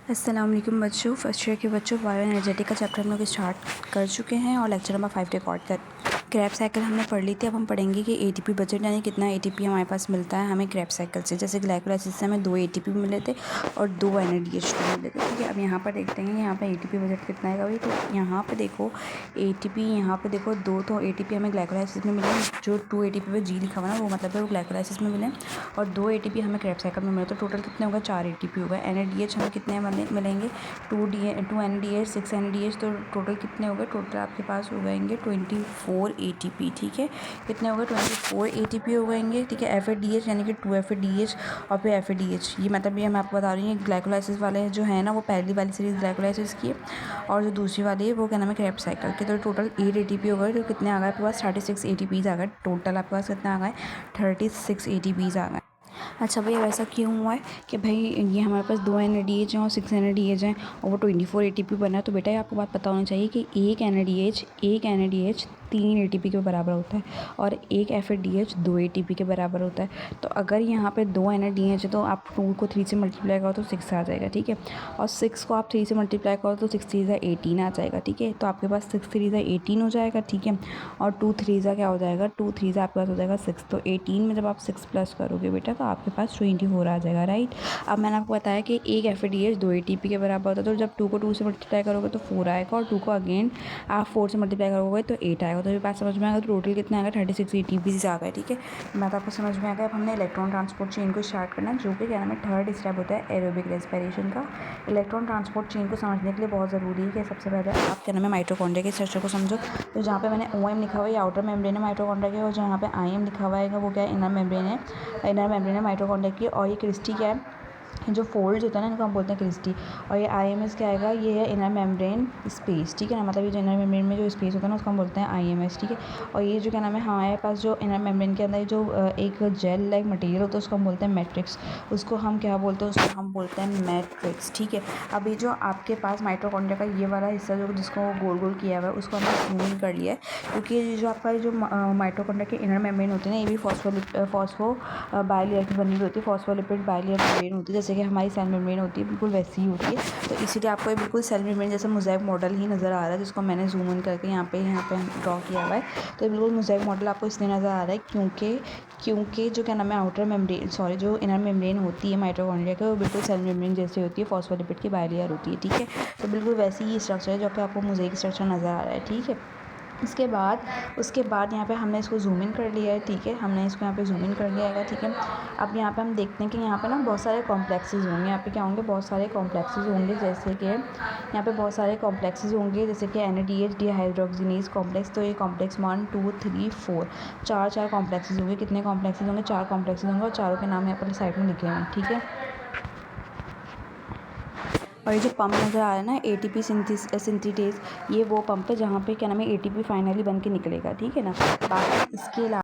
अस्सलाम वालेकुम बच्चों, फर्स्ट ईयर के बच्चों बायो एनर्जेटिक का चैप्टर हम लोग स्टार्ट कर चुके हैं और लेक्चर नंबर 5 रिकॉर्ड कर क्रैप साइकिल हमने पढ़ ली थी। अब हम पढ़ेंगे कि एटीपी बजट यानी कितना एटीपी हमारे पास मिलता है हमें क्रैप साइकिल से। जैसे ग्लाइकोलाइसिस से हमें 2 एटीपी मिले थे और 2 NADH2 मिले थे। ठीक है, अब यहाँ पर देखते हैं यहाँ पर एटीपी बजट कितना है भाई। तो यहाँ पर देखो एटीपी, यहाँ पर देखो 2 तो एटीपी हमें ग्लाइकोलाइसिस में मिले, जो 2 एटीपी पे जी लिखा हुआ ना वो मतलब है वो ग्लाइकोलाइसिस में मिले, और 2 एटीपी हमें क्रैप साइकिल में मिले। तो टोटल कितने होगा? 4 एटीपी होगा। NADH हमें कितने मिलेंगे? 2 NADH 6 NADH, तो टोटल कितने हो गए? टोटल आपके पास हो जाएंगे 24 ATP। ठीक है, कितने हो गए? 24 ATP हो जाएंगे। ठीक है, FADH यानी कि 2 FADH और फिर FADH, ये मतलब ये मैं आपको बता रही हूँ ग्लाइकोलाइसिस वाले जो है ना वो पहली वाली सीरीज़ ग्लाइकोलाइसिस की है, और जो दूसरी वाली है वो क्या नाम है? क्रैप साइकिल के। तो टोटल 8 ATP हो गए। तो कितने आ गए आपके पास? 36 ATPs आ गए। टोटल आपके पास कितना आ गए? 36 ATPs आ गए। अच्छा भैया वैसा क्यों हुआ है कि भाई ये हमारे पास 2 NADH हैं और 6 NADH हैं और वो 24 ATP बना है? तो बेटा आपको बात पता होनी चाहिए कि एक NADH 3 ATP के बराबर होता है और एक FADH 2 ATP के बराबर होता है। तो अगर यहाँ पे 2 NADH है तो आप 2 को 3 से मल्टीप्लाई करो तो 6 आ जाएगा। ठीक है, और 6 को आप 3 से मल्टीप्लाई करो तो 6 3 18 आ जाएगा। ठीक है, तो आपके पास 6 3 18 हो जाएगा। ठीक है, और 2 3 क्या हो जाएगा? 2 3 आपके पास हो जाएगा 6। तो 18 में जब आप 6 प्लस करोगे बेटा तो आपके पास 24 आ जाएगा। राइट, अब मैंने आपको बताया कि एक FADH 2 ATP के बराबर होता है। तो जब 2 को 2 से मल्टीप्लाई करोगे तो 4 आएगा, और 2 को अगेन आप 4 से मल्टीप्लाई करोगे तो 8 आएगा। तो ये बात समझ में आएगा। तो टोटल कितना आएगा? 36 ATPs आ गए। ठीक है, बात आपको समझ में आ गया। अब हमने इलेक्ट्रॉन ट्रांसपोर्ट चेन को स्टार्ट करना है, जो कि क्या नाम है? थर्ड स्टेप होता है एरोबिक रेस्पिरेशन का। इलेक्ट्रॉन ट्रांसपोर्ट चेन को समझने के लिए बहुत ज़रूरी है कि सबसे पहले आप क्या नाम है? माइटोकॉन्ड्रिया के स्ट्रक्चर को समझो। तो जहाँ पे मैंने OM लिखा हुआ है आउटर मेम्ब्रेन है माइटोकॉन्ड्रिया की, और जहाँ पे IM लिखा हुआ है वो क्या है? इनर मेम्ब्रेन है। इनर मेम्ब्रेन है माइटोकॉन्ड्रिया की। और ये क्रिस्टी क्या है? जो फोल्ड्स होता है ना इनको हम बोलते हैं क्रिस्टी। और ये IMS क्या आएगा? ये है इनर मेम्ब्रेन स्पेस। ठीक है ना, मतलब ये जो इनर मेम्ब्रेन में जो स्पेस होता है ना उसको हम बोलते हैं IMS। ठीक है, और ये जो क्या नाम है हमारे पास जो इनर मेम्ब्रेन के अंदर जो एक जेल लाइक मटेरियल होता है उसको हम बोलते हैं मैट्रिक्स। उसको हम क्या बोलते हैं? उसको हम बोलते हैं मैट्रिक्स। ठीक है, अब ये जो आपके पास माइटोकॉन्ड्रिया का ये वाला हिस्सा जो जिसको गोल गोल किया हुआ है उसको हमने जूम इन कर लिया है, क्योंकि ये जो आपका जो माइटोकॉन्ड्रिया के इनर मेम्ब्रेन होती है ना ये भी फॉस्फो बाइलेयर की बनी हुई होती है। फॉस्फोलिपिड बाइलेयर मेम्ब्रेन होती है, जैसे कि हमारी सेल मेम्ब्रेन होती है बिल्कुल वैसी ही होती है। तो इसीलिए आपको ये बिल्कुल सेल मेम्ब्रेन जैसा मोज़ेक मॉडल ही नज़र आ रहा है, जिसको मैंने जूम इन करके यहाँ पे ड्रॉ किया हुआ है। तो ये बिल्कुल मोज़ेक मॉडल आपको इसलिए नज़र आ रहा है क्योंकि जो क्या नाम है आउटर मेम्ब्रेन जो इनर मेम्ब्रेन होती है माइटोकॉन्ड्रिया की वो बिल्कुल सेल मेम्ब्रेन जैसी होती है, फॉस्फोलिपिड की बाइलेयर होती है। ठीक है, तो बिल्कुल वैसी ही स्ट्रक्चर है जो कि आपको मोज़ेक स्ट्रक्चर नज़र आ रहा है। ठीक है, उसके बाद यहाँ पे हमने इसको जूम इन कर लिया है। ठीक है, हमने इसको यहाँ पे जूम इन कर लिया है। ठीक है, अब यहाँ पे हम देखते हैं कि यहाँ पे ना बहुत सारे कॉम्प्लेक्सेस होंगे। यहाँ पे क्या होंगे? बहुत सारे कॉम्प्लेक्सेस होंगे, जैसे कि यहाँ पे बहुत सारे कॉम्प्लेक्सेस होंगे, जैसे कि NADH डिहाइड्रोक्सिनेज कॉम्प्लेक्स। तो ये कॉम्प्लेक्स 1 2 3 4 चार कॉम्प्लेक्सेस होंगे। कितने कॉम्प्लेक्सेस होंगे? 4 कॉम्प्लेक्सेस होंगे, और चारों के नाम यहाँ पर साइड में लिखे हैं। ठीक है, और ये जो पंप नज़र आ रहा है ना ATP सिंथेटेज, ये वो पंप है जहाँ पे क्या नाम है ATP फाइनली बन के निकलेगा। ठीक है ना, बाकी इसके अलावा